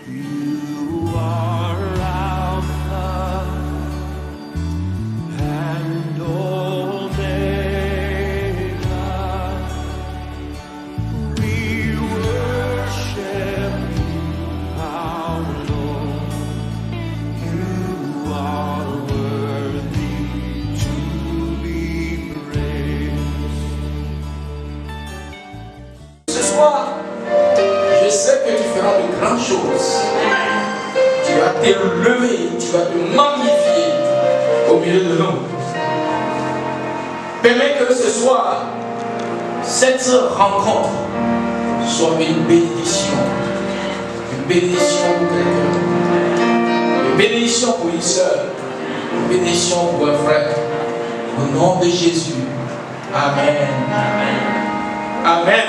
You are Alpha and Omega. We worship you, our Lord. You are worthy to be praised. Ce soir, je sais que tu feras de grandes choses. Tu vas t'élever, tu vas te magnifier au milieu de nous. Permets que ce soir, cette rencontre soit une bénédiction. Une bénédiction pour quelqu'un. Une bénédiction pour une soeur. Une bénédiction pour un frère. Au nom de Jésus. Amen. Amen.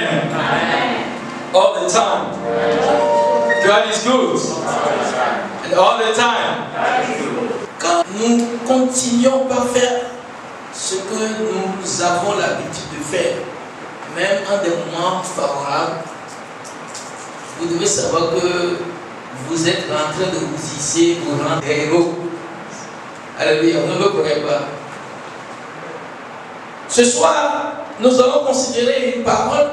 All the time. God is good. And all the time. Quand nous continuons par faire ce que nous avons l'habitude de faire, même en des moments favorables, vous devez savoir que vous êtes en train de vous hisser au rang des héros. Alléluia, ne me croyez pas. Ce soir, nous allons considérer une parole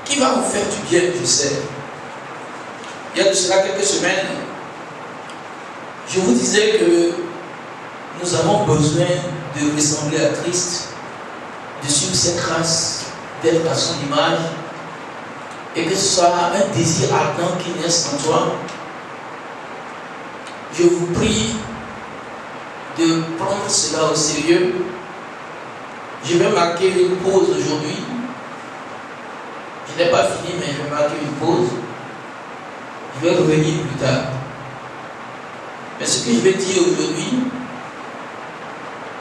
qui va vous faire du bien, je sais. Il y a de cela quelques semaines, je vous disais que nous avons besoin de ressembler à Christ, de suivre cette grâce, d'être à son image, et que ce soit un désir ardent qui naisse en toi. Je vous prie de prendre cela au sérieux. Je vais marquer une pause aujourd'hui. Je n'ai pas fini, mais je vais marquer une pause. Je vais revenir plus tard. Mais ce que je vais dire aujourd'hui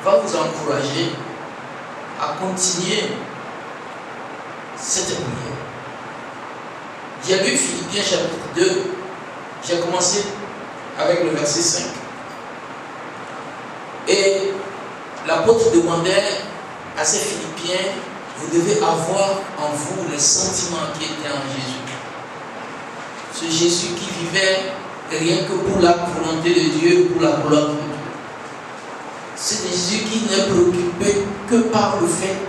va vous encourager à continuer cette prière. J'ai lu Philippiens chapitre 2. J'ai commencé avec le verset 5. Et l'apôtre demandait à ces Philippiens: vous devez avoir en vous les sentiments qui étaient en Jésus. Ce Jésus qui vivait rien que pour la volonté de Dieu, pour la gloire de Dieu. C'est Jésus qui n'est préoccupé que par le fait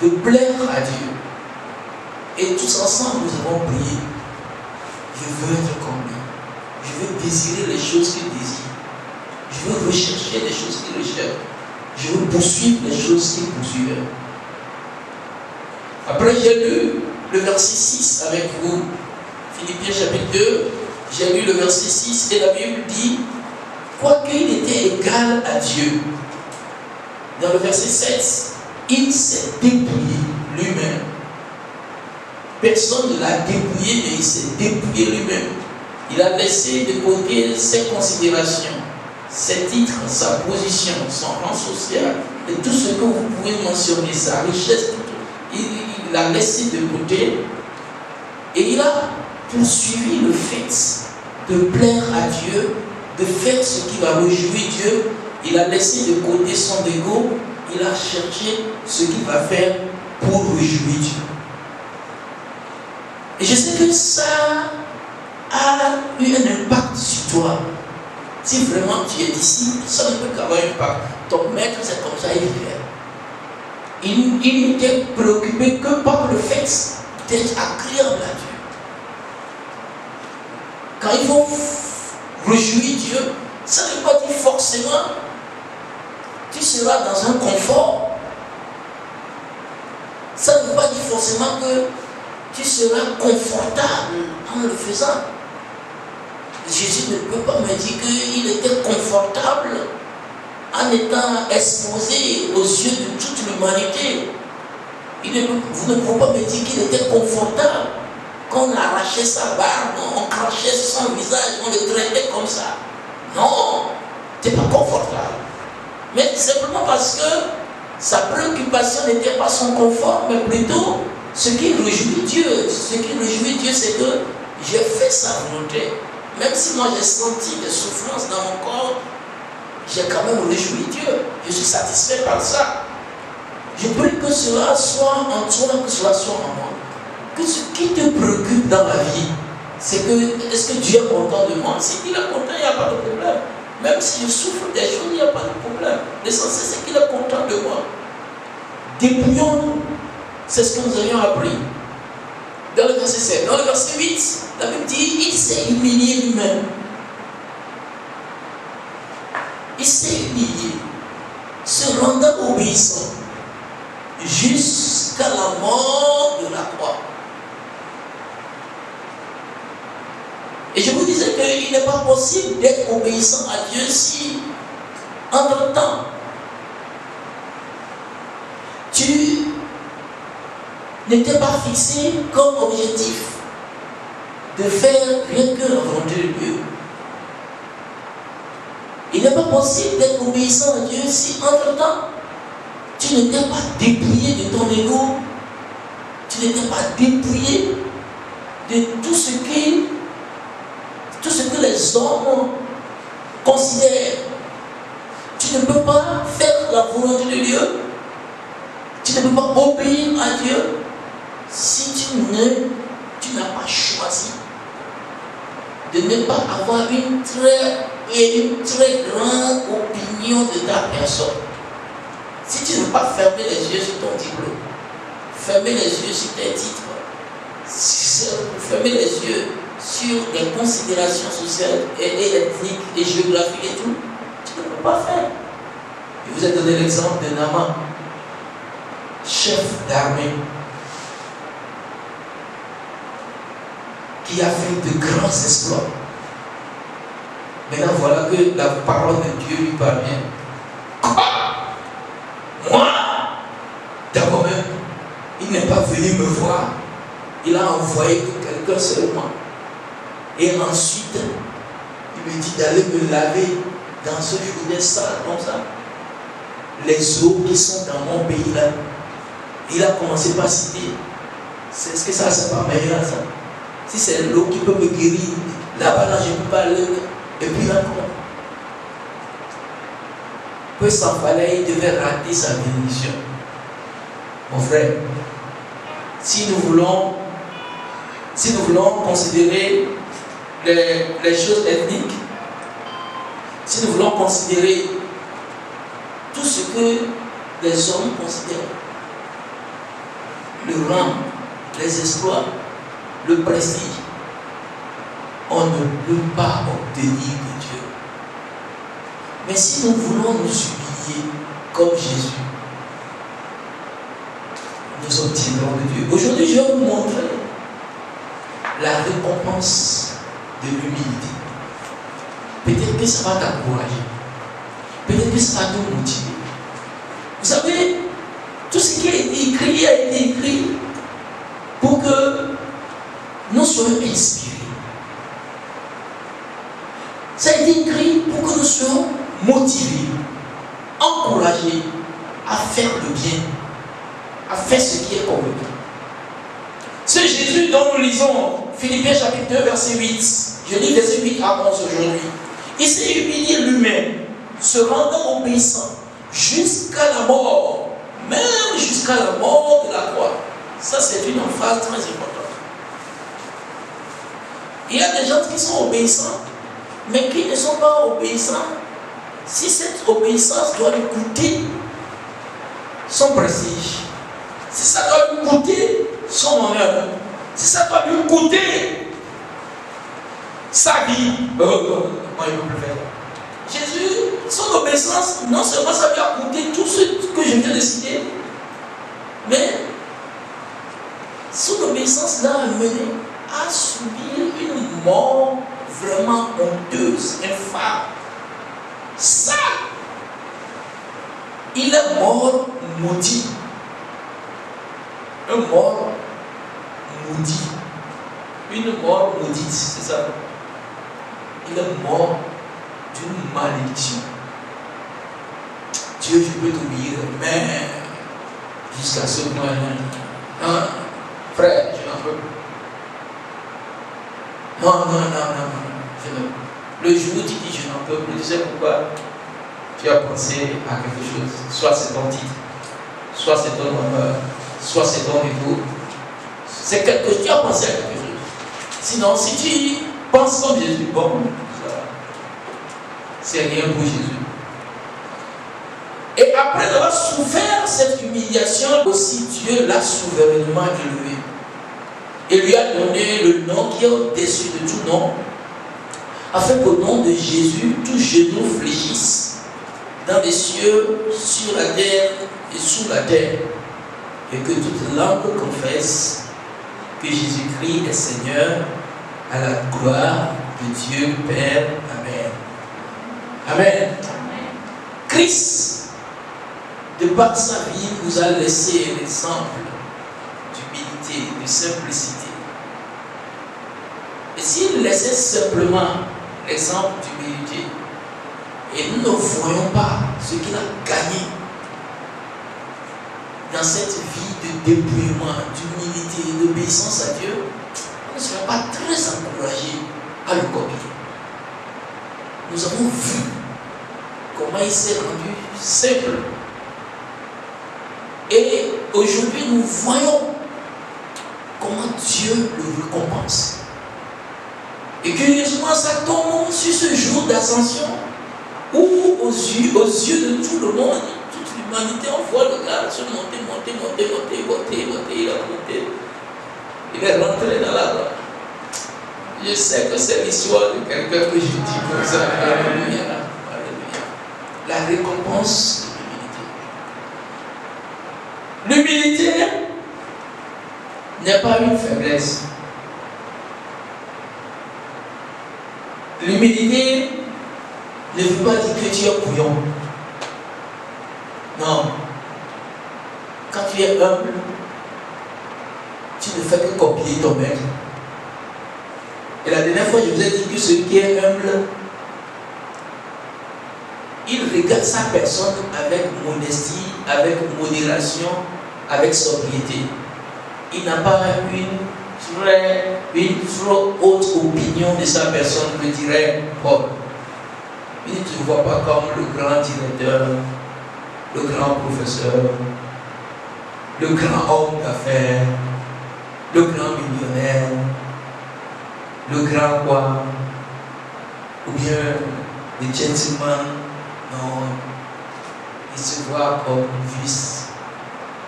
de plaire à Dieu. Et tous ensemble, nous avons prié. Je veux être comme lui. Je veux désirer les choses qu'il désire. Je veux rechercher les choses qu'il recherche. Je veux poursuivre les choses qu'il poursuivait. Après, j'ai lu le verset 6 avec vous. Philippiens chapitre 2. J'ai lu le verset 6 et la Bible dit: quoiqu'il était égal à Dieu. Dans le verset 7, il s'est dépouillé lui-même. Personne ne l'a dépouillé, mais il s'est dépouillé lui-même. Il a laissé de côté ses considérations, ses titres, sa position, son rang social, et tout ce que vous pouvez mentionner, sa richesse, il l'a laissé de côté et il a poursuivi le fait de plaire à Dieu, de faire ce qui va réjouir Dieu. Il a laissé de côté son ego, il a cherché ce qu'il va faire pour réjouir Dieu. Et je sais que ça a eu un impact sur toi. Si vraiment tu es ici, ça ne peut qu'avoir un impact. Ton maître, c'est comme ça, il vivait. Il n'était préoccupé que par le fait d'être agréable à Dieu. Quand il faut réjouir Dieu, ça ne veut pas dire forcément tu seras dans un confort. Ça ne veut pas dire forcément que tu seras confortable en le faisant. Jésus ne peut pas me dire qu'il était confortable en étant exposé aux yeux de toute l'humanité. Vous ne pouvez pas me dire qu'il était confortable qu'on arrachait sa barbe, on crachait son visage, on le traitait comme ça. Non, tu n'es pas confortable. Mais simplement parce que sa préoccupation n'était pas son confort, mais plutôt ce qui réjouit Dieu. Ce qui réjouit Dieu, c'est que j'ai fait sa volonté. Même si moi j'ai senti des souffrances dans mon corps, j'ai quand même réjoui Dieu. Je suis satisfait par ça. Je prie que cela soit en toi, que cela soit en moi. Que ce qui te préoccupe dans la vie, c'est que, est-ce que Dieu est content de moi? Si il est content, il n'y a pas de problème. Même si je souffre des choses, il n'y a pas de problème. L'essentiel, c'est qu'il est content de moi. Dépouillons-nous. C'est ce que nous avions appris. Dans le verset 7. Dans le verset 8, la Bible dit, il s'est humilié lui-même. Il s'est humilié, se rendant obéissant jusqu'à la mort de la croix. Et je vous disais qu'il n'est pas possible d'être obéissant à Dieu si, entre-temps, tu n'étais pas fixé comme objectif de faire rien que la volonté de Dieu. Il n'est pas possible d'être obéissant à Dieu si, entre-temps, tu n'étais pas dépouillé de ton ego, tu n'étais pas dépouillé de tout ce que les hommes considèrent. Tu ne peux pas faire la volonté de Dieu, tu ne peux pas obéir à Dieu si tu n'as pas choisi de ne pas avoir une très grande opinion de ta personne. Si tu ne veux pas fermer les yeux sur ton diplôme, fermer les yeux sur tes titres, fermer les yeux sur des considérations sociales et ethniques et géographiques et tout, tu ne peux pas faire. Je vous ai donné l'exemple de Naaman, chef d'armée, qui a fait de grands exploits. Maintenant, voilà que la parole de Dieu lui parvient. Quoi? Moi? D'abord même, il n'est pas venu me voir. Il a envoyé quelqu'un seulement. Et ensuite, il me dit d'aller me laver dans ce journée sale comme ça. Les eaux qui sont dans mon pays là. Il a commencé par citer. Est-ce que ça, c'est pas meilleur ça? Si c'est l'eau qui peut me guérir, là-bas, là, je ne peux pas aller. Et puis là, comment? Peu s'en fallait, il devait rater sa bénédiction. Mon frère, si nous voulons considérer les choses ethniques, si nous voulons considérer tout ce que les hommes considèrent, le rang, les exploits, le prestige, on ne peut pas obtenir que Dieu. Mais si nous voulons nous humilier comme Jésus, nous obtiendrons de Dieu. Aujourd'hui, je vais vous montrer la récompense de l'humilité. Peut-être que ça va t'encourager. Peut-être que ça va te motiver. Vous savez, tout ce qui a été écrit pour que nous soyons inspirés. Ça a été écrit pour que nous soyons motivés, encouragés à faire le bien, à faire ce qui est correct. Ce Jésus dont nous lisons Philippiens chapitre 2 verset 8, je lis verset 8 à 11 aujourd'hui. Il s'est humilié lui-même, se rendant obéissant jusqu'à la mort, même jusqu'à la mort de la croix. Ça c'est une phrase très importante. Il y a des gens qui sont obéissants, mais qui ne sont pas obéissants. Si cette obéissance doit lui coûter son prestige, si ça doit lui coûter son honneur, si ça doit lui coûter sa vie, moi je ne peux plus faire. Jésus, son obéissance, non seulement ça lui a coûté tout ce que je viens de citer, mais son obéissance l'a amené à subir une mort vraiment honteuse, infâme. Ça, il est mort maudit. Un mort maudit. Une mort maudite, c'est ça. Il est mort d'une malédiction. Dieu, je peux t'obéir, mais jusqu'à ce point-là, non, frère, je n'en peux plus. Non. Le jour où tu dis je n'en peux plus, tu sais pourquoi? Tu as pensé à quelque chose. Soit c'est ton titre, soit c'est ton honneur, soit c'est ton ego. C'est quelque chose. Tu as pensé à quelque chose. Sinon, si tu penses comme Jésus, bon, c'est rien pour Jésus. Et après avoir souffert cette humiliation, aussi Dieu l'a souverainement élevé. Et lui a donné le nom qui est au-dessus de tout nom, afin qu'au nom de Jésus, tout genou fléchisse dans les cieux, sur la terre et sous la terre, et que toute langue confesse que Jésus-Christ est Seigneur, à la gloire de Dieu Père. Amen. Amen. Christ, de par sa vie, nous a laissé l'exemple d'humilité, de simplicité. Et s'il laissait simplement l'exemple d'humilité, et nous ne voyons pas ce qu'il a gagné dans cette vie de dépouillement, d'humilité, d'obéissance à Dieu, on ne serait pas très encouragé à le copier. Nous avons vu comment il s'est rendu simple. Et aujourd'hui, nous voyons comment Dieu le récompense. Et curieusement, ça tombe sur ce jour d'ascension où, aux yeux de tout le monde, toute l'humanité, on voit le gars se monter, il a monté. Il est rentré dans la gloire. Je sais que c'est l'histoire de quelqu'un que je dis comme ça. Alléluia. Alléluia. La récompense de l'humilité. L'humilité n'est pas une faiblesse. L'humilité ne veut pas dire que tu es bouillon. Non. Quand tu es humble, tu ne fais que copier ton maître. Et la dernière fois, je vous ai dit que celui qui est humble, il regarde sa personne avec modestie, avec modération, avec sobriété. Il n'a pas une trop haute opinion de sa personne, me dirait Paul. Il ne te voit pas comme le grand directeur, le grand professeur, le grand homme d'affaires, le grand millionnaire, le grand quoi, ou bien le gentleman. Non, il se voit comme fils,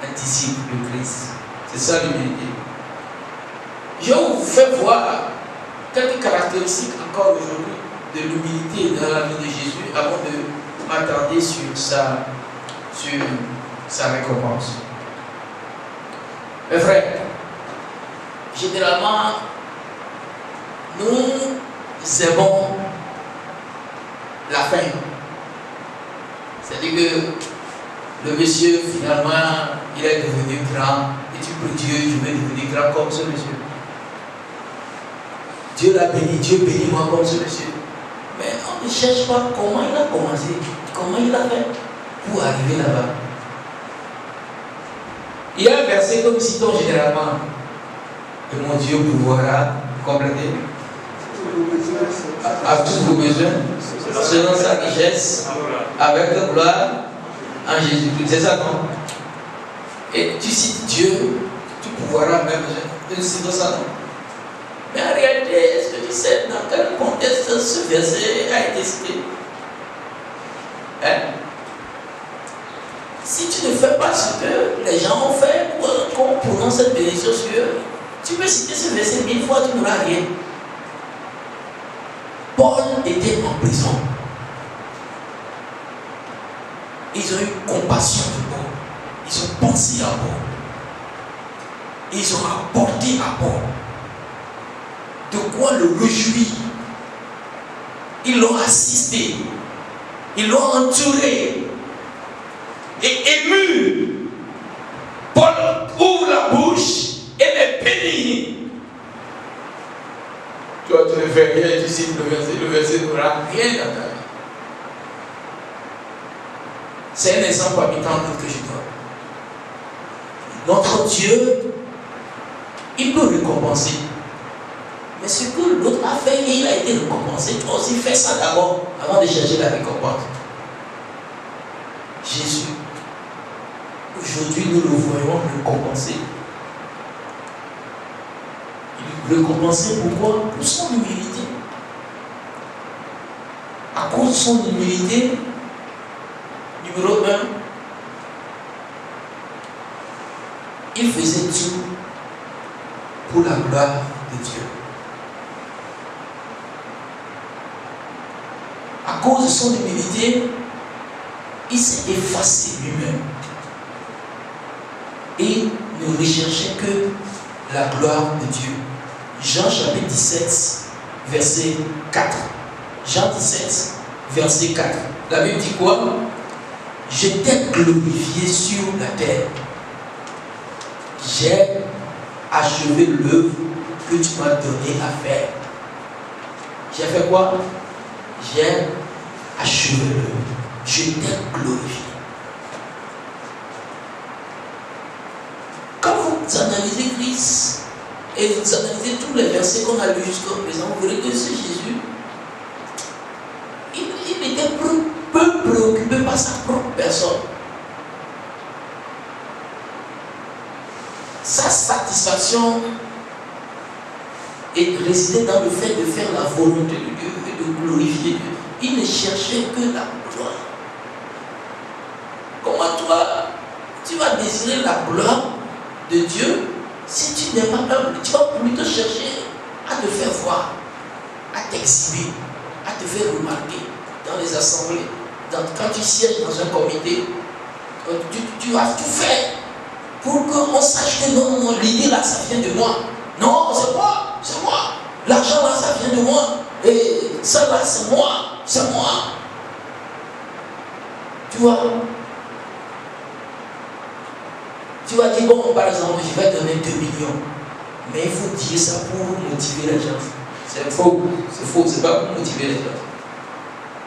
un disciple de Christ. C'est ça l'humilité. Je vous fais voir quelques caractéristiques encore aujourd'hui de l'humilité dans la vie de Jésus avant de m'attarder sur sa récompense. Mes frères, généralement, nous aimons la fin. C'est-à-dire que le monsieur, finalement, il est devenu grand. Et tu peux dire, je vais devenir grand comme ce monsieur. Dieu l'a béni, Dieu bénit moi comme ce monsieur. Mais on ne cherche pas comment il a commencé, comment il a fait pour arriver là-bas. Il y a un verset que nous citons généralement. Et mon Dieu pourvoira compléter à tous vos besoins, selon sa richesse, avec la gloire en Jésus-Christ. C'est ça, non? Et tu cites Dieu, tu pourvoiras même. Tu cites ça, non? Mais en réalité, est-ce que tu sais dans quel contexte ce verset a été cité? Hein? Si tu ne fais pas ce que les gens ont fait qu'on prononce cette bénédiction sur eux, tu peux citer ce verset 1000 fois, tu n'auras rien. Paul était en prison. Ils ont eu compassion de Paul. Ils ont pensé à Paul. Ils ont apporté à Paul de quoi le réjouir. Ils l'ont assisté. Ils l'ont entouré. Et ému, Paul ouvre la bouche et les bénit. Toi, tu ne fais rien, tu cites le verset n'aura rien dans ta vie. C'est un exemple parmi tant d'autres que je donne. Notre Dieu, il peut récompenser. Mais ce que l'autre a fait et il a été récompensé, toi aussi fais ça d'abord avant de chercher la récompense. Jésus, aujourd'hui nous le voyons récompensé. Il récompensé. Pourquoi? Pour son humilité. À cause de son humilité, numéro 1, il faisait tout pour la gloire de Dieu. À cause de son humilité, il s'est effacé lui-même. Et ne recherchait que la gloire de Dieu. Jean chapitre 17, verset 4. Jean 17, verset 4. La Bible dit quoi? Je t'ai glorifié sur la terre. J'ai achevé l'œuvre que tu m'as donné à faire. J'ai fait quoi? J'ai achevé l'œuvre. Je t'ai glorifié. Quand vous analysez Christ et vous analysez tous les versets qu'on a lus jusqu'à présent, vous verrez que c'est Jésus. Il était peu préoccupé par sa propre personne. Sa satisfaction résidait dans le fait de faire la volonté de Dieu et de glorifier Dieu. Il ne cherchait que la gloire. Comment toi, tu vas désirer la gloire de Dieu si tu n'es pas humble? Tu vas plutôt chercher à te faire voir, à t'exhiber, à te faire remarquer dans les assemblées. Quand tu sièges dans un comité, tu vas tout faire pour qu'on sache que non, l'idée là, ça vient de moi. Non, c'est moi, c'est moi. L'argent là, ça vient de moi. Et ça là, c'est moi, c'est moi. Tu vois? Tu vas dire, bon, par exemple, je vais donner 2 millions. Mais il faut dire ça pour motiver les gens. C'est faux, c'est pas pour motiver les gens.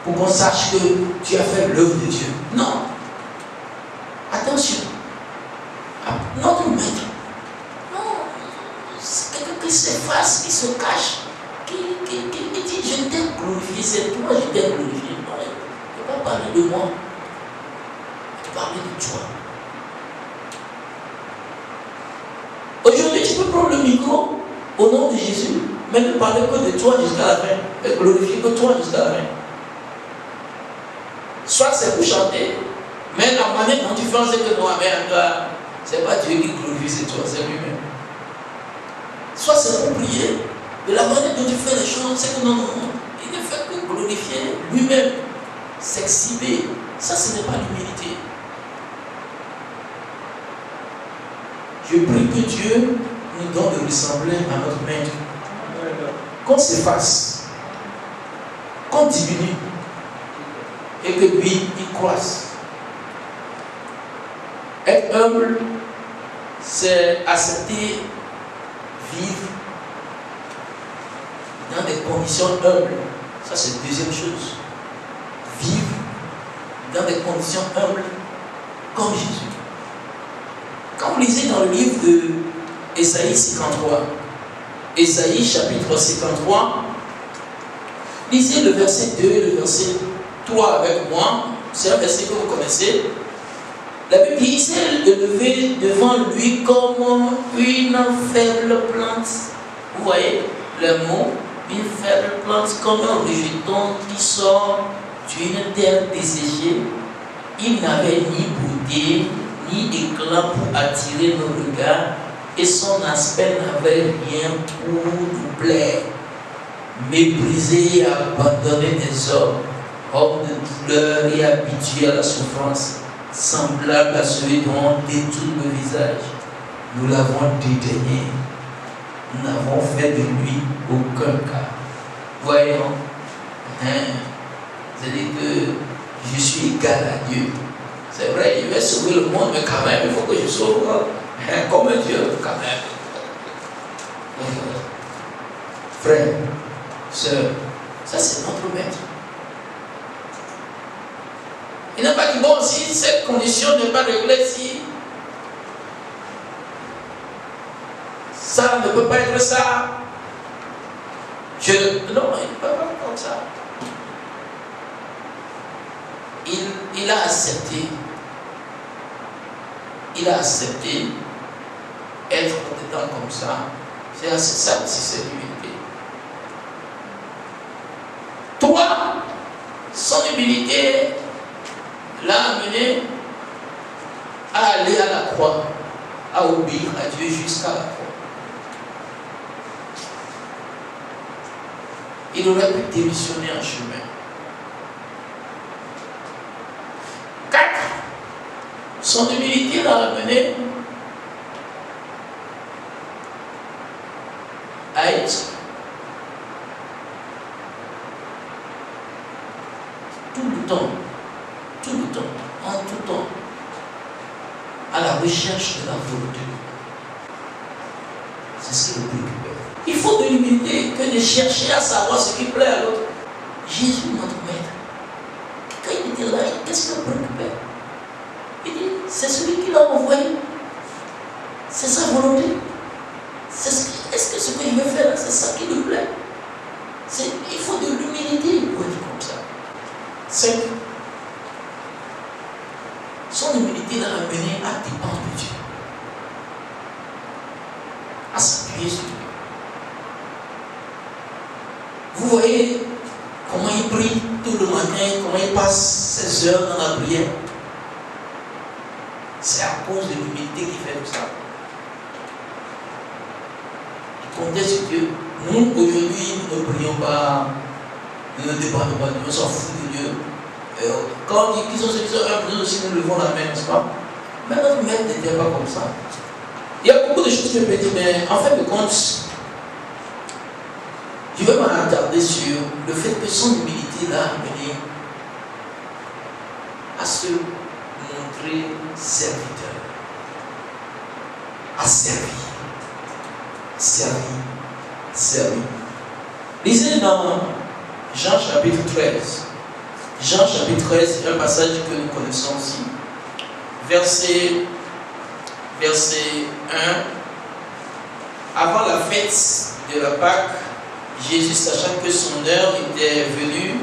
Pour qu'on sache que tu as fait l'œuvre de Dieu. Non. Attention. Notre maître. Non. C'est quelqu'un qui s'efface, qui se cache, qui dit, je t'ai glorifié, c'est toi, je t'ai glorifié. Non, il ne peut pas parler de moi. Il peut parler de toi. Aujourd'hui, tu peux prendre le micro au nom de Jésus, mais ne parler que de toi jusqu'à la fin. Et glorifier que toi jusqu'à la fin. Soit c'est pour chanter, mais la manière dont tu fais, c'est que non, mais toi, c'est pas Dieu qui glorifie, c'est toi, c'est lui-même. Soit c'est pour prier, mais la manière dont tu fais les choses, c'est que non, il ne fait que glorifier lui-même, s'exhiber. Ça, ce n'est pas l'humilité. Je prie que Dieu nous donne de ressembler à notre maître. Qu'on s'efface, qu'on diminue, et que lui, il croisse. Être humble, c'est accepter vivre dans des conditions humbles. Ça, c'est la deuxième chose. Vivre dans des conditions humbles comme Jésus. Quand vous lisez dans le livre de Ésaïe 53, Ésaïe chapitre 53, lisez le verset 2 et le verset 3 avec moi. C'est un verset que vous connaissez. La Bible dit, il s'est élevé devant lui comme une faible plante. Vous voyez le mot, une faible plante comme un rejeton qui sort d'une terre desséchée. Il n'avait ni beauté, ni éclat pour attirer nos regards, et son aspect n'avait rien pour nous plaire. Méprisé et abandonné des hommes, homme de douleur et habitué à la souffrance, semblable à celui dont on détourne le visage. Nous l'avons dédaigné, nous n'avons fait de lui aucun cas. Voyons, c'est-à-dire que je suis égal à Dieu. C'est vrai, il va sauver le monde, mais quand même, il faut que je sauve comme un Dieu, quand même. Frère, sœur, ça c'est notre maître. Il n'a pas dit, bon, si cette condition n'est pas réglée, si ça ne peut pas être ça, non, il ne peut pas comme ça. Il a accepté. Il a accepté être dedans comme ça. C'est assez simple si c'est l'humilité. Toi, son humilité l'a amené à aller à la croix, à obéir à Dieu jusqu'à la croix. Il aurait pu démissionner en chemin. 4. Son humilité l'a amené à être tout le temps, en tout temps, à la recherche de la volonté. C'est ce qui le préoccupe. Il faut de l'humilité que de chercher à savoir ce qui plaît à l'autre. Jésus, notre maître, quand il était là, qu'est-ce qui le préoccupait? Il dit, c'est celui qui l'a envoyé. C'est sa volonté. Est-ce que ce que je vais faire, c'est ça qui lui plaît? Il faut de l'humilité pour être comme ça. 5. Son humilité l'a amené à dépendre de Dieu, à s'appuyer sur Dieu. Vous voyez comment il prie tout le matin, comment il passe ses heures dans la prière. C'est à cause de l'humilité qu'il fait tout ça. Il comptait sur Dieu. Nous, aujourd'hui, nous ne prions pas, nous ne dépendons pas de Dieu, on s'en fout de Dieu. Quand on dit qu'ils sont ceux qui sont un peu aussi, nous levons la main, n'est-ce pas? Mais notre maître n'était pas comme ça. Il y a beaucoup de choses que je peux dire, mais en fin de compte, je vais m'attarder sur le fait que son humilité l'a amené à se montrer serviteur, à servir. Lisez dans Jean chapitre 13. Jean chapitre 13, c'est un passage que nous connaissons aussi. Verset 1. Avant la fête de la Pâque, Jésus, sachant que son heure était venue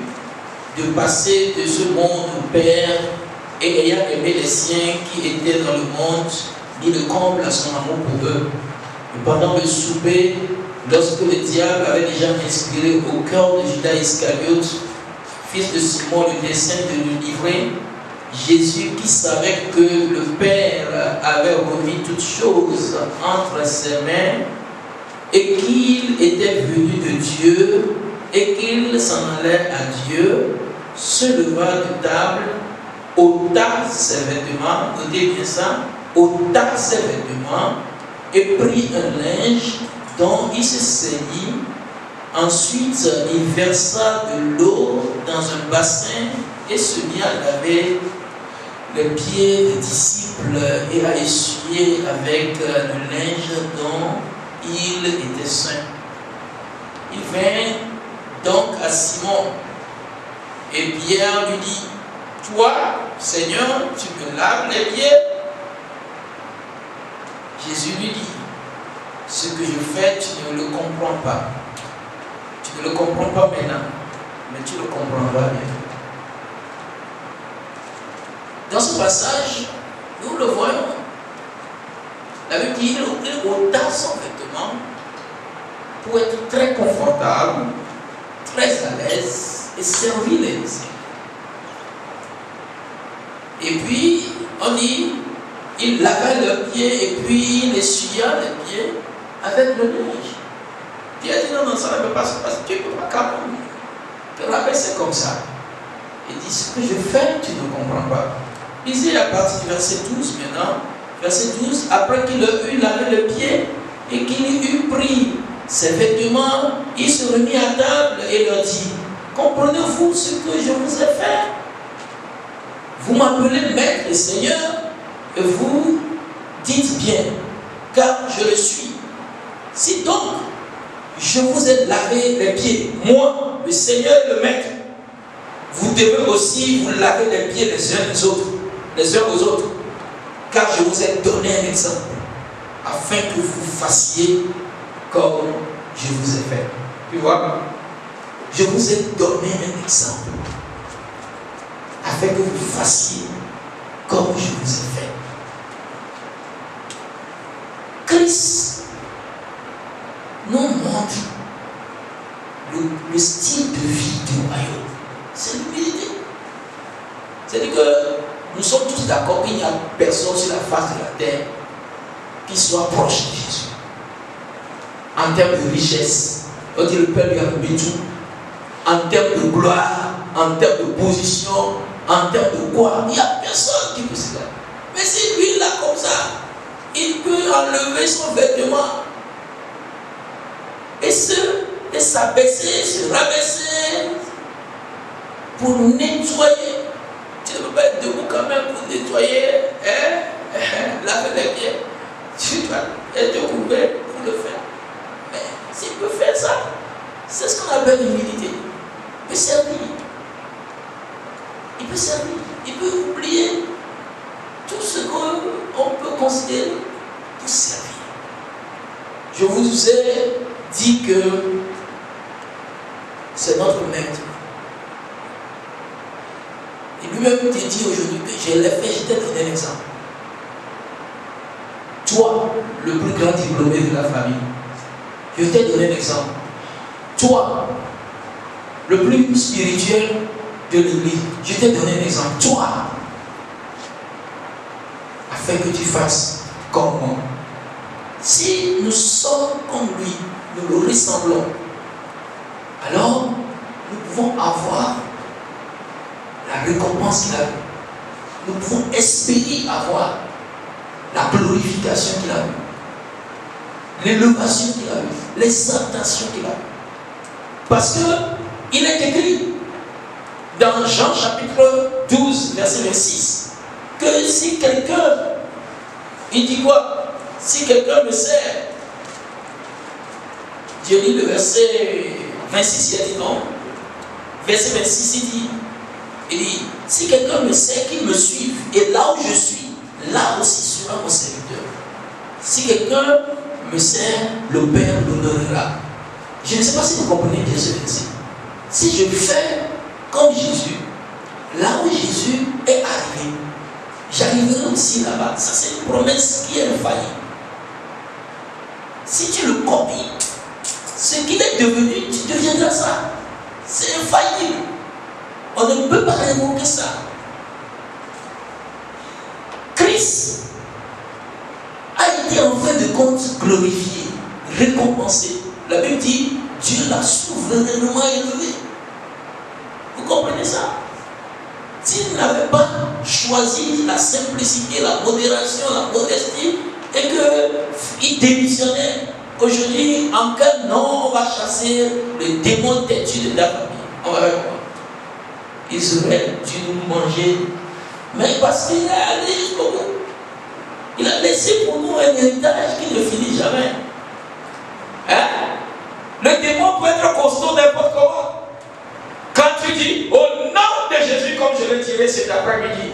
de passer de ce monde au Père, et ayant aimé les siens qui étaient dans le monde, mit le comble à son amour pour eux. Et pendant le souper, lorsque le diable avait déjà inspiré au cœur de Judas Iscariote, fils de Simon, le dessein de le livrer, Jésus, qui savait que le Père avait remis toutes choses entre ses mains, et qu'il était venu de Dieu, et qu'il s'en allait à Dieu, se leva de table, ôta ses vêtements, notez bien ça, ôta ses vêtements, et prit un linge dont il se saignit. Ensuite, il versa de l'eau dans un bassin et se mit à laver les pieds des disciples et à essuyer avec le linge dont il était saint. Il vint donc à Simon et Pierre lui dit, toi, Seigneur, tu me laves les pieds? Jésus lui dit, ce que je fais, tu ne le comprends pas. Tu ne le comprends pas maintenant, mais tu le comprendras bientôt. Dans ce passage, nous le voyons. La Bible dit qu'il ôta son vêtement pour être très confortable, très à l'aise et servir les disciples. Et puis, on dit, il lavait leurs pieds et puis il essuya les pieds avec le linge. Pierre dit non, ça ne peut pas se passer, tu ne peux pas quand même. Le rappel, c'est comme ça. Il dit, ce que je fais, tu ne comprends pas. Lisez à partir du verset 12 maintenant. Verset 12, après qu'il eut lavé le pied et qu'il eut pris ses vêtements, il se remit à table et leur dit, comprenez-vous ce que je vous ai fait? Vous m'appelez maître et Seigneur, et vous dites bien, car je le suis. Si donc je vous ai lavé les pieds, moi, le Seigneur et le maître, vous devez aussi vous laver les pieds les uns aux autres, car je vous ai donné un exemple, afin que vous fassiez comme je vous ai fait. Tu vois? Je vous ai donné un exemple, afin que vous fassiez comme je vous ai fait. Christ le style de vie du royaume. C'est l'humilité. C'est-à-dire que nous sommes tous d'accord qu'il n'y a personne sur la face de la terre qui soit proche de Jésus. En termes de richesse, on dit le Père lui a donné tout. En termes de gloire, en termes de position, en termes de quoi, il n'y a personne qui peut se faire. Mais si lui là comme ça, il peut enlever son vêtement et s'abaisser, se rabaisser pour nettoyer. Tu ne peux pas être debout quand même pour nettoyer, laver les pieds. Tu dois être couvert pour le faire. Mais s'il peut faire ça, c'est ce qu'on appelle l'humilité. Il peut servir. Il peut servir. Il peut oublier tout ce qu'on peut considérer pour servir. Je vous ai dit que c'est notre maître. Et lui-même te dit aujourd'hui que je l'ai fait, je t'ai donné un exemple. Toi, le plus grand diplômé de la famille, je t'ai donné un exemple. Toi, le plus spirituel de l'église, je t'ai donné un exemple. Toi, afin que tu fasses comme moi. Si nous sommes comme lui, nous le ressemblons, alors nous pouvons avoir la récompense qu'il a eue. Nous pouvons espérer avoir la glorification qu'il a eue, l'élevation qu'il a eue, l'exaltation qu'il a eue. Parce que il est écrit dans Jean chapitre 12, verset 26, que si quelqu'un, il dit quoi? Si quelqu'un me sert, je lis le verset 26, il a dit non. Verset 26, il dit, si quelqu'un me sert, qu'il me suive, et là où je suis, là aussi sera mon serviteur. Si quelqu'un me sert, le Père l'honorera. Je ne sais pas si vous comprenez bien ce verset. Si je fais comme Jésus, là où Jésus est arrivé, j'arriverai aussi là-bas. Ça, c'est une promesse qui est infaillible. Si tu le copies, ce qu'il est devenu, tu deviendras ça. C'est infaillible. On ne peut pas révoquer ça. Christ a été en fin de compte glorifié, récompensé. La Bible dit, Dieu l'a souverainement élevé. Vous comprenez ça? S'il n'avait pas choisi la simplicité, la modération, la modestie, et qu'il démissionnait, aujourd'hui, en quel nom on va chasser le démon têtu de ta famille? On va voir. Israël, tu nous mangeais. Mais parce qu'il est allé jusqu'au bout. Il a laissé pour nous un héritage qui ne finit jamais. Hein? Le démon peut être costaud n'importe comment. Quand tu dis au nom de Jésus, comme je l'ai tiré cet après-midi,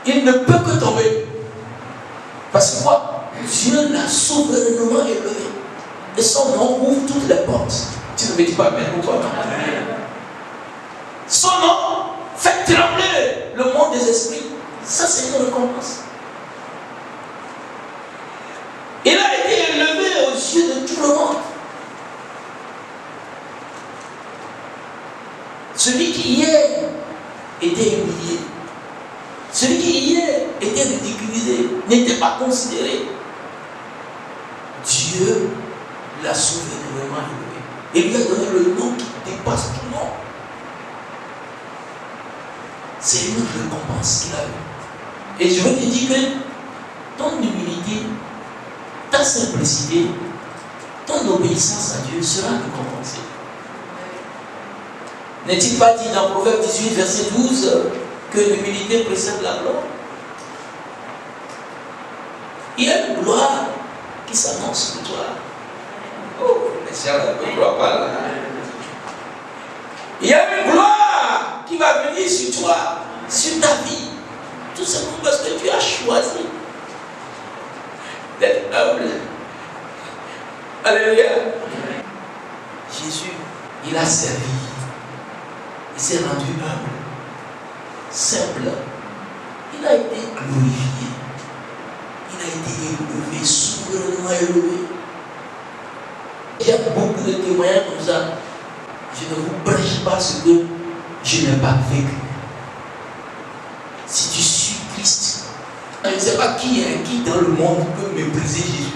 il ne peut que tomber. Parce que quoi? Dieu l'a souverainement élevé. Et son nom ouvre toutes les portes. Tu ne me dis pas amen ou toi? Son nom fait trembler le monde des esprits. Ça, c'est une récompense. Il a été élevé aux yeux de tout le monde. Celui qui hier était humilié, celui qui hier était ridiculisé, n'était pas considéré, Dieu l'a souverainement élevé et lui a donné le nom qui dépasse tout le monde. C'est une récompense qu'il a eue. Et je veux te dire que ton humilité, ta simplicité, ton obéissance à Dieu sera récompensée. N'est-il pas dit dans Proverbe 18, verset 12, que l'humilité précède la gloire? Il y a une gloire qui s'annonce pour toi. Oh, les gens ne croient pas là. Il y a une gloire qui va venir sur toi, sur ta vie. Tout simplement parce que tu as choisi d'être humble. Alléluia. Jésus, il a servi. Il s'est rendu humble, simple. Il a été glorifié. Il a été élevé, souverainement élevé. J'aime beaucoup beaucoup de témoignages comme ça. Je ne vous prêche pas ce que je n'ai pas vécu. Si tu suis Christ, je ne sais pas qui dans le monde peut mépriser Jésus.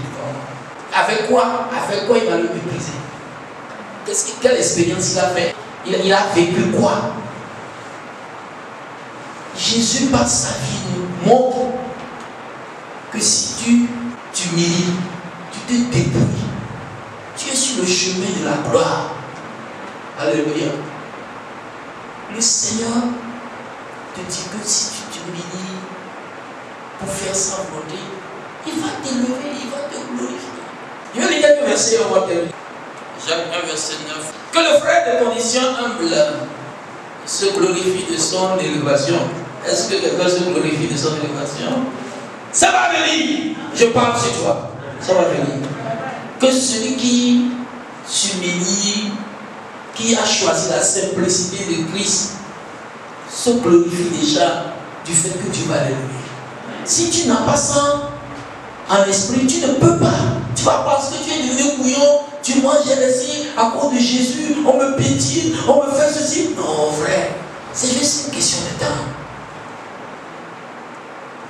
Avec quoi il va le mépriser? Quelle expérience il a fait? Il a vécu quoi? Jésus, par sa vie, nous montre que si tu t'humilies, tu te dépouilles, tu es sur le chemin de la gloire. Alléluia. Le Seigneur te dit que si tu t'humilies pour faire sa volonté, il va t'élever, il va te glorifier. Je vais lire quelques versets, on va terminer. Jacques 1, verset 9. Que le frère de condition humble se glorifie de son élévation. Est-ce que quelqu'un se glorifie de son élévation? Ça va venir. Je parle sur toi. Ça va venir. Que celui qui s'humilie, qui a choisi la simplicité de Christ, se glorifie déjà du fait que tu vas l'élever. Si tu n'as pas ça en esprit, tu ne peux pas. Tu vas parce que tu es devenu bouillon, tu manges ici à cause de Jésus, on me pétille, on me fait ceci. Non, frère, c'est juste une question de temps.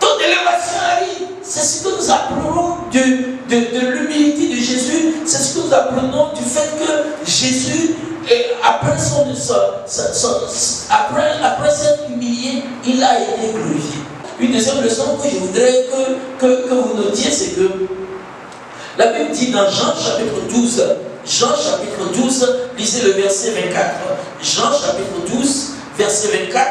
Ton élévation arrive. C'est ce que nous apprenons de l'humilité de Jésus. C'est ce que nous apprenons du fait que Jésus, après s'être humilié, il a été glorifié. Une deuxième leçon que je voudrais que vous notiez, c'est que la Bible dit dans Jean chapitre 12, lisez le verset 24. Jean chapitre 12, verset 24.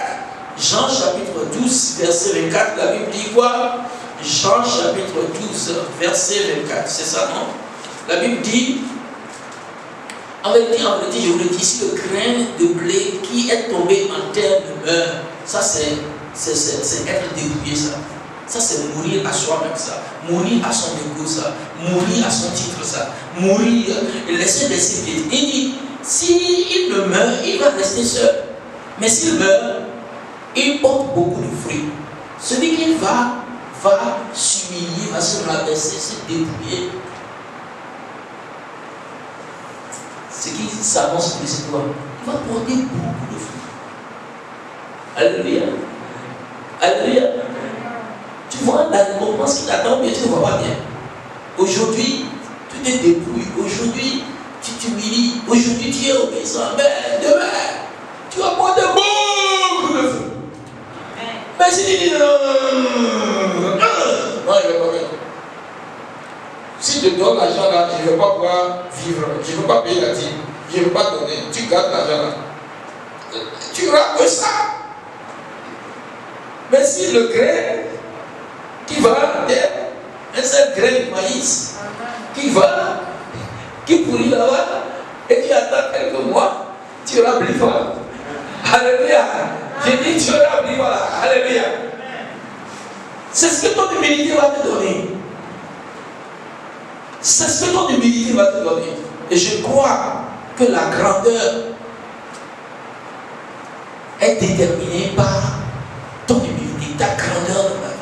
Jean chapitre 12, verset 24. La Bible dit quoi? Jean chapitre 12, verset 24. C'est ça, non? La Bible dit, en vérité, je vous le dis, si le grain de blé qui est tombé en terre demeure, ça c'est être dépouillé, ça. Ça, c'est mourir à soi-même, ça. Mourir à son égo, ça. Mourir à son titre, ça. Mourir, laisser pieds. Il dit, s'il ne meurt, il va rester seul. Mais s'il meurt, il porte beaucoup de fruits. Celui qui va s'humilier, va se rabaisser, se dépouiller. Ce qui s'avance plus, c'est quoi? Il va porter beaucoup de fruits. Alléluia. Alléluia. Tu vois la récompense qui t'attend, mais tu ne vois pas bien. Aujourd'hui, tu te dépouilles. Aujourd'hui, tu t'humilies. Aujourd'hui, tu es obéissant. Mais demain, tu vas porter beaucoup de fruits. Mais si tu dis non, il va pas bien. Si tu donnes l'argent là, je ne vais pas pouvoir vivre. Je ne veux pas payer la dîme. Je ne veux pas donner. Tu gardes l'argent là. Tu n'auras que ça. Mais si le grain qui va un seul grain de maïs qui pourrit là-bas et tu attends quelques mois, tu auras blifa. Alléluia. J'ai dit tu auras blifa. Alléluia. C'est ce que ton humilité va te donner. C'est ce que ton humilité va te donner. Et je crois que la grandeur est déterminée par ton humilité, ta grandeur dans la vie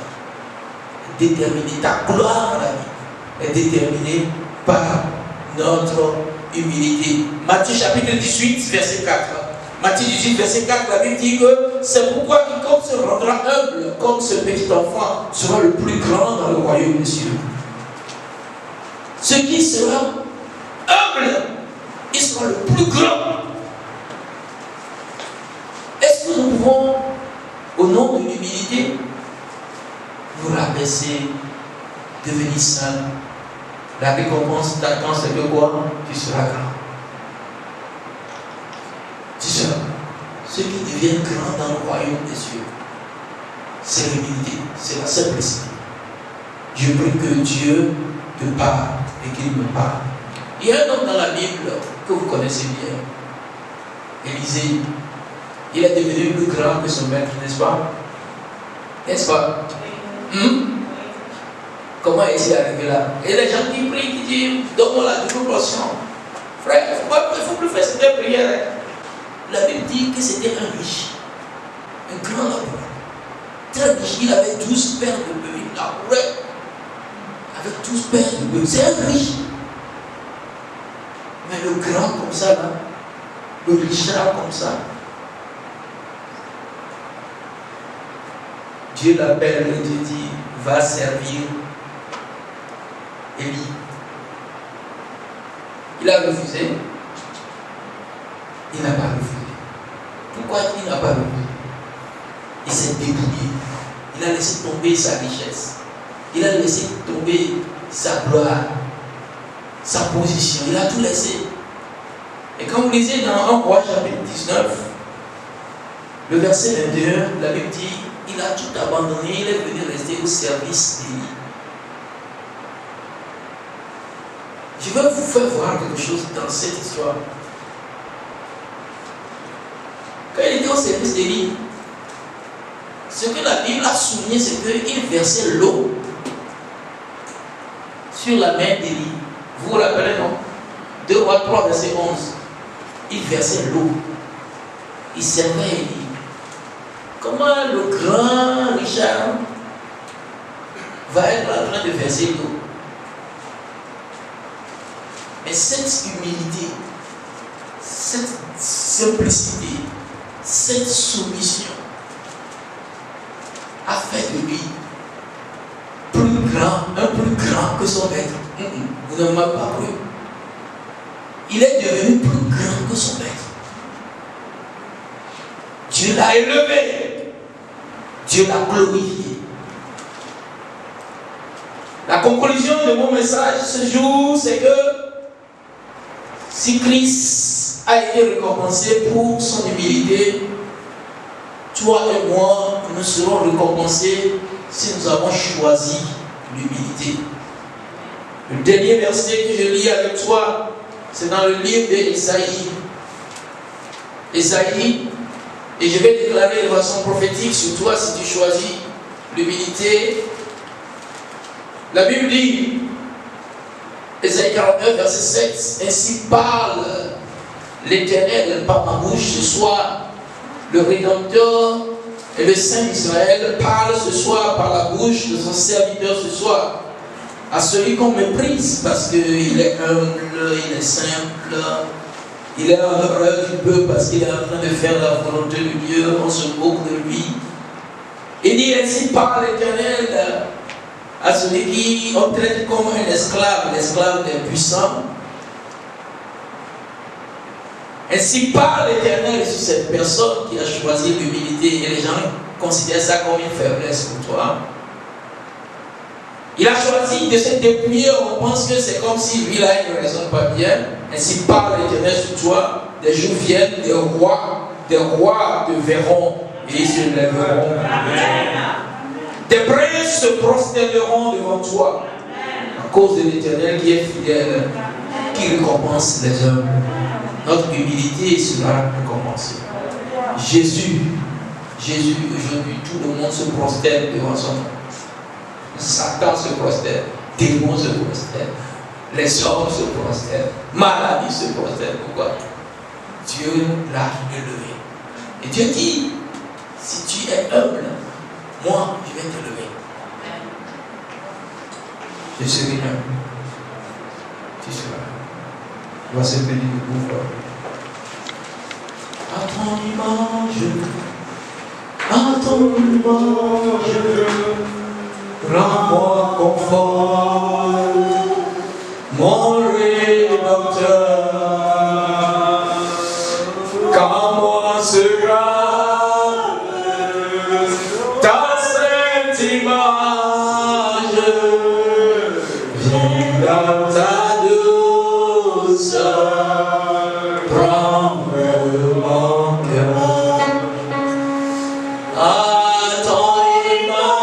est déterminée, ta gloire dans la vie est déterminée par notre humilité. Matthieu chapitre 18, verset 4. Matthieu 18, verset 4, la Bible dit que c'est pourquoi quiconque se rendra humble comme ce petit enfant sera le plus grand dans le royaume des cieux. Ce qui sera humble, il sera le plus grand. Est-ce que nous pouvons, au nom de l'humilité, nous rabaisser, devenir saints? La récompense t'attend, c'est que quoi? Tu seras grand. Tu seras. Ceux qui deviennent grands dans le royaume des cieux, c'est l'humilité, c'est la simplicité. Je prie que Dieu te parle et qu'il me parle. Il y a un homme dans la Bible que vous connaissez bien, Élisée. Il est devenu plus grand que son maître, n'est-ce pas? N'est-ce pas? Comment est-il arrivé là? Et les gens qui prient, qui disent, donne-moi la double portion. Frère, il ne faut plus faire cette prière. La Bible dit que c'était un riche, un grand laboureur. Très riche, il avait 12 paires de bœufs, il labourait avec 12 paires de bœufs. C'est un riche. Mais le grand comme ça, là, le Richard comme ça, Dieu l'appelle et Dieu dit, va servir Élie. Il a refusé. Il n'a pas refusé. Pourquoi il n'a pas refusé? Il s'est débrouillé. Il a laissé tomber sa richesse. Il a laissé tomber sa gloire, sa position. Il a tout laissé. Et quand vous lisez dans 1 Roi chapitre 19, le verset 21, la Bible dit, il a tout abandonné, il est venu rester au service d'Élie. Je vais vous faire voir quelque chose dans cette histoire. Quand il était au service d'Élie, ce que la Bible a souligné, c'est qu'il versait l'eau sur la main d'Élie. Vous vous rappelez, non? 2 Rois 3, verset 11. Il versait l'eau. Il servait Élie. Comment le grand Richard va être en train de verser l'eau? Mais cette humilité, cette simplicité, cette soumission a fait de lui un plus grand que son maître. Vous ne m'avez pas cru. Il est devenu plus grand que son maître. Dieu l'a élevé. Dieu l'a glorifié. La conclusion de mon message ce jour, c'est que si Christ a été récompensé pour son humilité, toi et moi, nous serons récompensés si nous avons choisi l'humilité. Le dernier verset que je lis avec toi, c'est dans le livre d'Ésaïe. Ésaïe, et je vais déclarer de façon prophétique sur toi si tu choisis l'humilité. La Bible dit, Ésaïe 49, verset 7, ainsi parle l'Éternel par ma bouche ce soir, le Rédempteur et le Saint d'Israël parle ce soir par la bouche de son serviteur ce soir, à celui qu'on méprise parce qu'il est humble, il est simple, il est en horreur du peuple parce qu'il est en train de faire la volonté de Dieu, on se moque de lui. Il dit ainsi parle l'Éternel à celui qui on traite comme un esclave, l'esclave des puissants. Ainsi parle l'Éternel sur cette personne qui a choisi l'humilité, et les gens considèrent ça comme une faiblesse pour toi. Il a choisi de se dépouiller, on pense que c'est comme si lui là il ne raisonne pas bien. Ainsi parle l'Éternel sur toi, des jours viennent, des rois te verront et ils se lèveront. Des princes se prosterneront devant toi à cause de l'Éternel qui est fidèle, qui récompense les hommes. Notre humilité sera récompensée. Jésus, aujourd'hui, tout le monde se prosterne devant son nom. Satan se prosterne, démons se prosternent, les hommes se prosternent, maladie se prosterne. Pourquoi? Dieu l'a élevé. Et Dieu dit, si tu es humble, moi, je vais t'élever. Je serai humble. Tu seras humble. On va se bénir de pouvoir. À ton image, rends-moi conforme, mon Rédempteur, car moi sera ta sainte image, viens dans ta douceur, prends mon cœur. À ton image,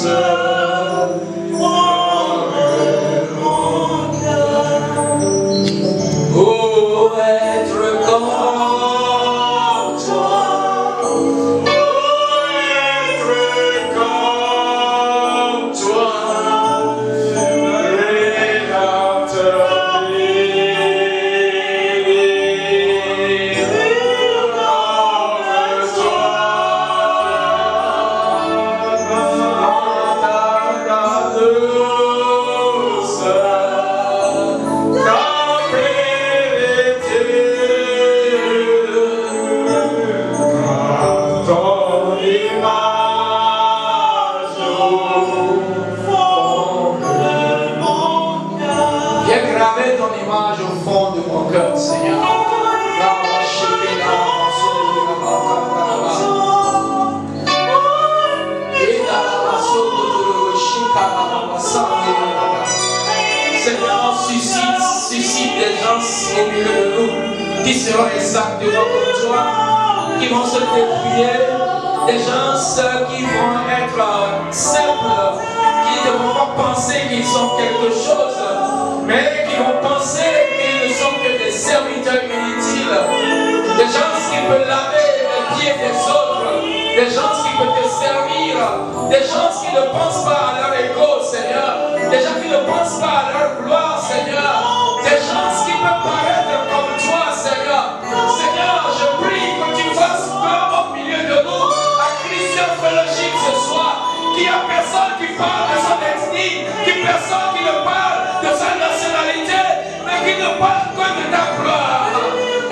Oh, être comme toi. Au milieu de nous, qui seront exactement comme toi, qui vont se dépouiller, des gens qui vont être simples, qui ne vont pas penser qu'ils sont quelque chose, mais qui vont penser qu'ils ne sont que des serviteurs inutiles, des gens qui peuvent laver les pieds des autres, des gens qui peuvent te servir, des gens qui ne pensent pas à leur ego, Seigneur, des gens qui ne pensent pas à leur gloire, Seigneur, des gens qui peuvent paraître comme toi, Seigneur. Seigneur, je prie que tu fasses peur au milieu de nous, à Christian Fellowship ce soir, qu'il n'y a personne qui parle de son ethnie, qu'il n'y a personne qui ne parle de sa nationalité, mais qui ne parle que de ta gloire.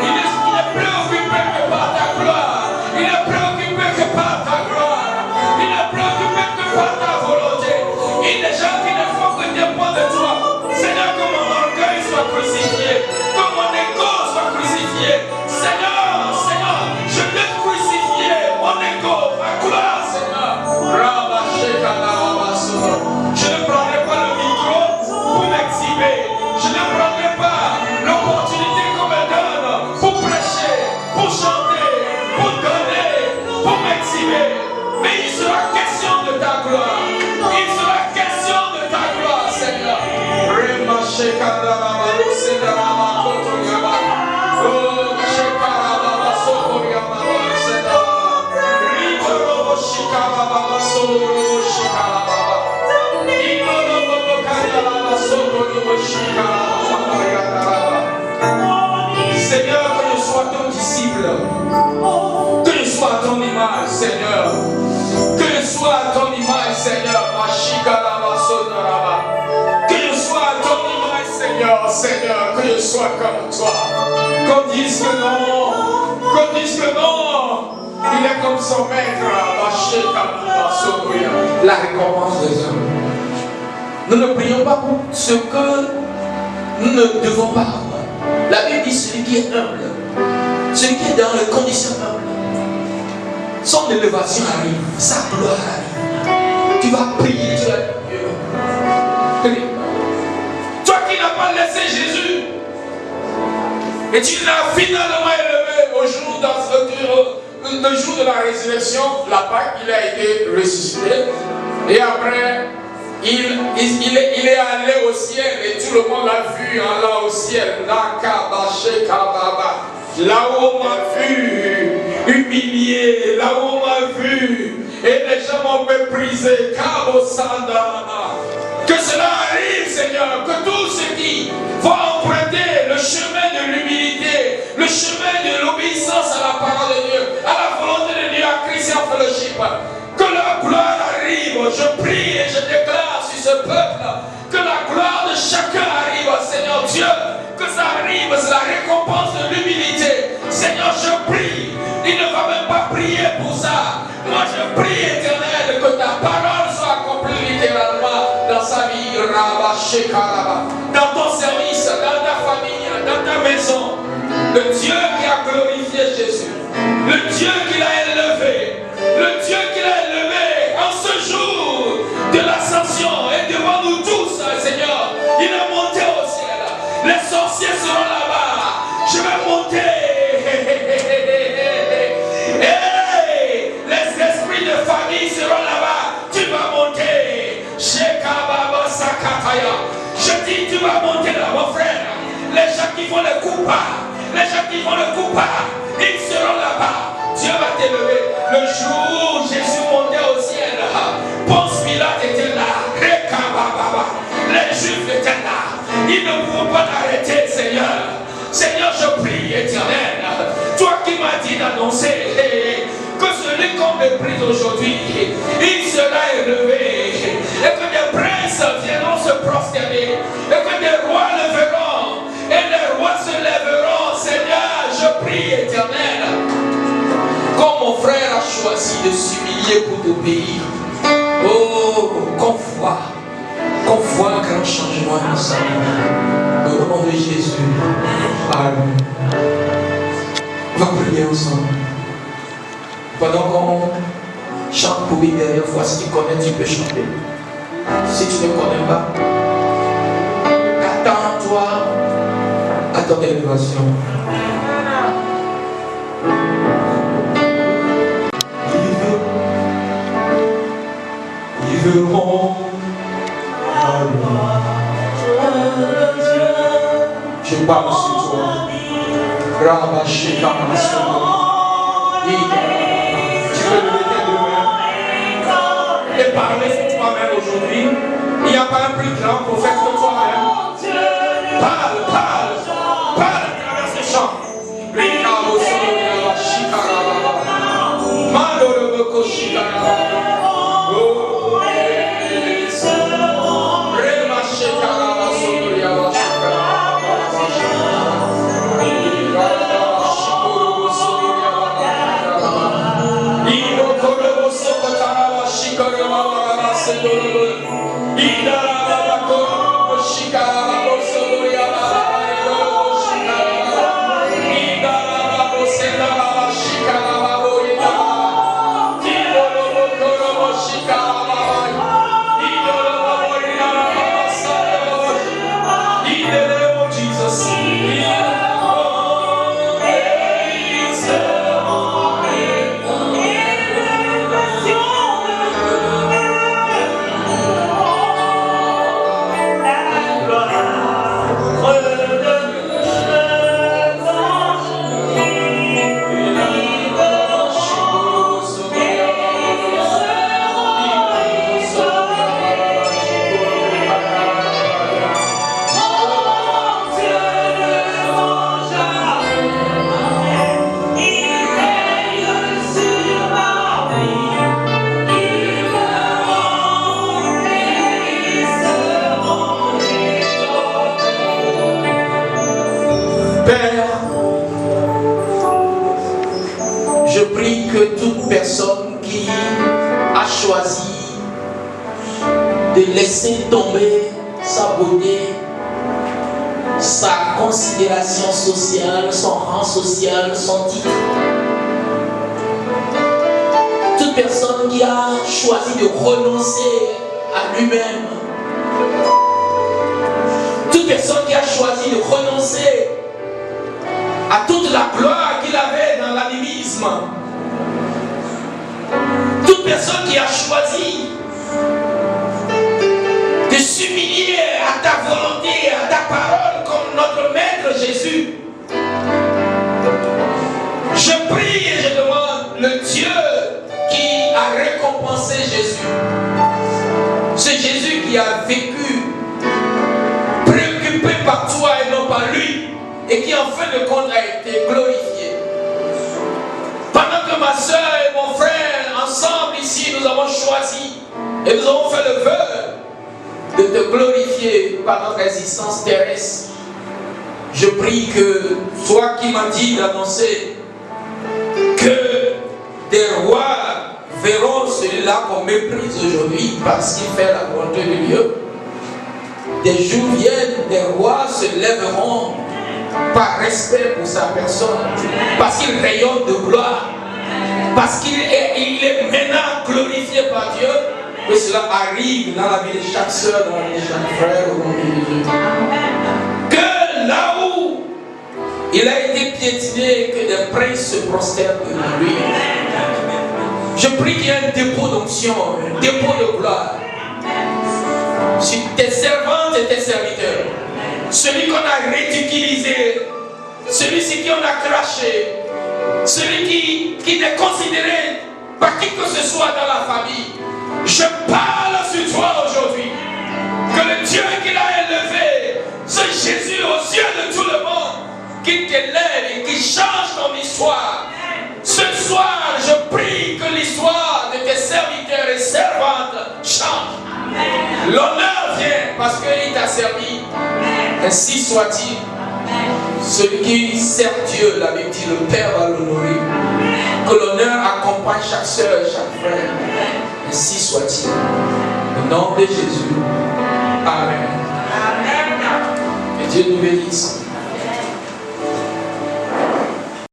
Il n'est préoccupé que par ta gloire. Il n'est préoccupé que par ta gloire. Il n'est préoccupé que par ta volonté. Il y a des gens qui ne font que dépendre de toi. Seigneur, que mon orgueil soit crucifié, que mon ego soit crucifié. Seigneur, Seigneur, je vais crucifier mon ego, ma gloire, Seigneur. Je ne prendrai pas le micro pour m'exhiber. Je ne prendrai pas l'opportunité qu'on me donne pour prêcher, pour chanter, pour donner, pour m'exhiber. Mais il sera question de ta gloire. Il sera question de ta gloire, Seigneur. Seigneur, que je sois ton disciple, que je sois à ton image, Seigneur, que je sois à ton image, Seigneur, que je sois à ton image, Seigneur, Seigneur, que je sois comme toi, qu'on dise que non, il est comme son maître, la récompense des hommes. Nous ne prions pas pour ce que nous ne devons pas avoir. La Bible dit celui qui est humble, celui qui est dans les conditions humbles, son élévation arrive, sa gloire arrive. Tu vas prier, tu vas dire Dieu. Toi qui n'as pas laissé Jésus, et tu l'as finalement élevé au jour le jour de la résurrection, la Pâque, il a été ressuscité, et après, il est allé au ciel et tout le monde l'a vu là au ciel. Là où on m'a vu humilié, là où on m'a vu et les gens m'ont méprisé. Que cela arrive, Seigneur, que tous ceux qui vont emprunter le chemin de l'humilité, le chemin de l'obéissance à la parole de Dieu, à la volonté de Dieu, à Christian Fellowship, que la gloire arrive. Je prie et je déclare sur ce peuple que la gloire de chacun arrive, Seigneur Dieu, que ça arrive, c'est la récompense de l'humilité. Seigneur, je prie, il ne va même pas prier pour ça. Moi je prie, Éternel, que ta parole soit accomplie littéralement dans sa vie, dans ton service, dans ta famille, dans ta maison. Le Dieu qui a glorifié Jésus, le Dieu qui l'a élevé, le Dieu qui l'a élevé en ce jour de l'ascension et devant nous tous, Seigneur, il est monté au ciel. Les sorciers seront là-bas. Je vais monter. Hey, les esprits de famille seront là-bas. Tu vas monter. font le coup bas, les gens qui font le coup bas, ils seront là-bas. Dieu va t'élever. Le jour où Jésus montait au ciel, Ponce Pilate était là, les Juifs étaient là. Ils ne pourront pas l'arrêter, Seigneur. Seigneur, je prie, Éternel, toi qui m'as dit d'annoncer que celui qu'on méprise aujourd'hui, il sera élevé, et que des princes viendront se prosterner, et que des rois le verront, et les rois se lèveront. Seigneur, je prie, Éternel, comme mon frère a choisi de s'humilier pour t'obéir. Oh, qu'on voit un grand changement ensemble. Au nom de Jésus. Amen. On va prier ensemble. Pendant qu'on chante pour une dernière fois, si tu connais, tu peux chanter. Si tu ne connais pas, attends-toi à ton élévation. Ils verront. Je parle sur toi. Tu peux lever tes deux mains et parler sur toi-même aujourd'hui. Il n'y a pas un plus grand prophète que toi-même. Parle à travers ces chants. Personne qui a choisi de laisser tomber sa beauté, sa considération sociale, son rang social, son titre. Toute personne qui a choisi de renoncer à lui-même, toute personne qui a choisi de renoncer à toute la gloire qu'il avait dans l'animisme, toute personne qui a choisi de s'humilier à ta volonté, à ta parole, comme notre Maître Jésus, je prie et je demande le Dieu qui a récompensé Jésus, c'est Jésus qui a vécu préoccupé par toi et non par lui, et qui en fin de compte a été glorifié. Pendant que ma soeur et mon frère, ensemble ici, nous avons choisi et nous avons fait le vœu de te glorifier par notre existence terrestre. Je prie que toi qui m'as dit d'annoncer que des rois verront celui-là qu'on méprise aujourd'hui parce qu'il fait la volonté de Dieu. Des jours viennent, des rois se lèveront par respect pour sa personne, parce qu'il rayonne de gloire, parce qu'il est maintenant glorifié par Dieu, que cela arrive dans la vie de chaque soeur, dans la vie de chaque frère, au nom de Jésus. Que là où il a été piétiné, que des princes se prosternent devant lui. Je prie qu'il y ait un dépôt d'onction, un dépôt de gloire sur tes servantes et tes serviteurs. celui qu'on a ridiculisé, celui-ci qui on a craché, celui qui n'est considéré par qui que ce soit dans la famille. Je parle sur toi aujourd'hui. Que le Dieu qui l'a élevé, ce Jésus aux yeux de tout le monde, qui t'élève et qui change ton histoire. Ce soir, je prie que l'histoire de tes serviteurs et servantes change. L'honneur vient parce qu'il t'a servi. Ainsi soit-il. Celui qui sert Dieu, la Bible dit, le Père va l'honorer. Que l'honneur accompagne chaque soeur et chaque frère. Ainsi soit-il. Au nom de Jésus. Amen. Que Dieu nous bénisse.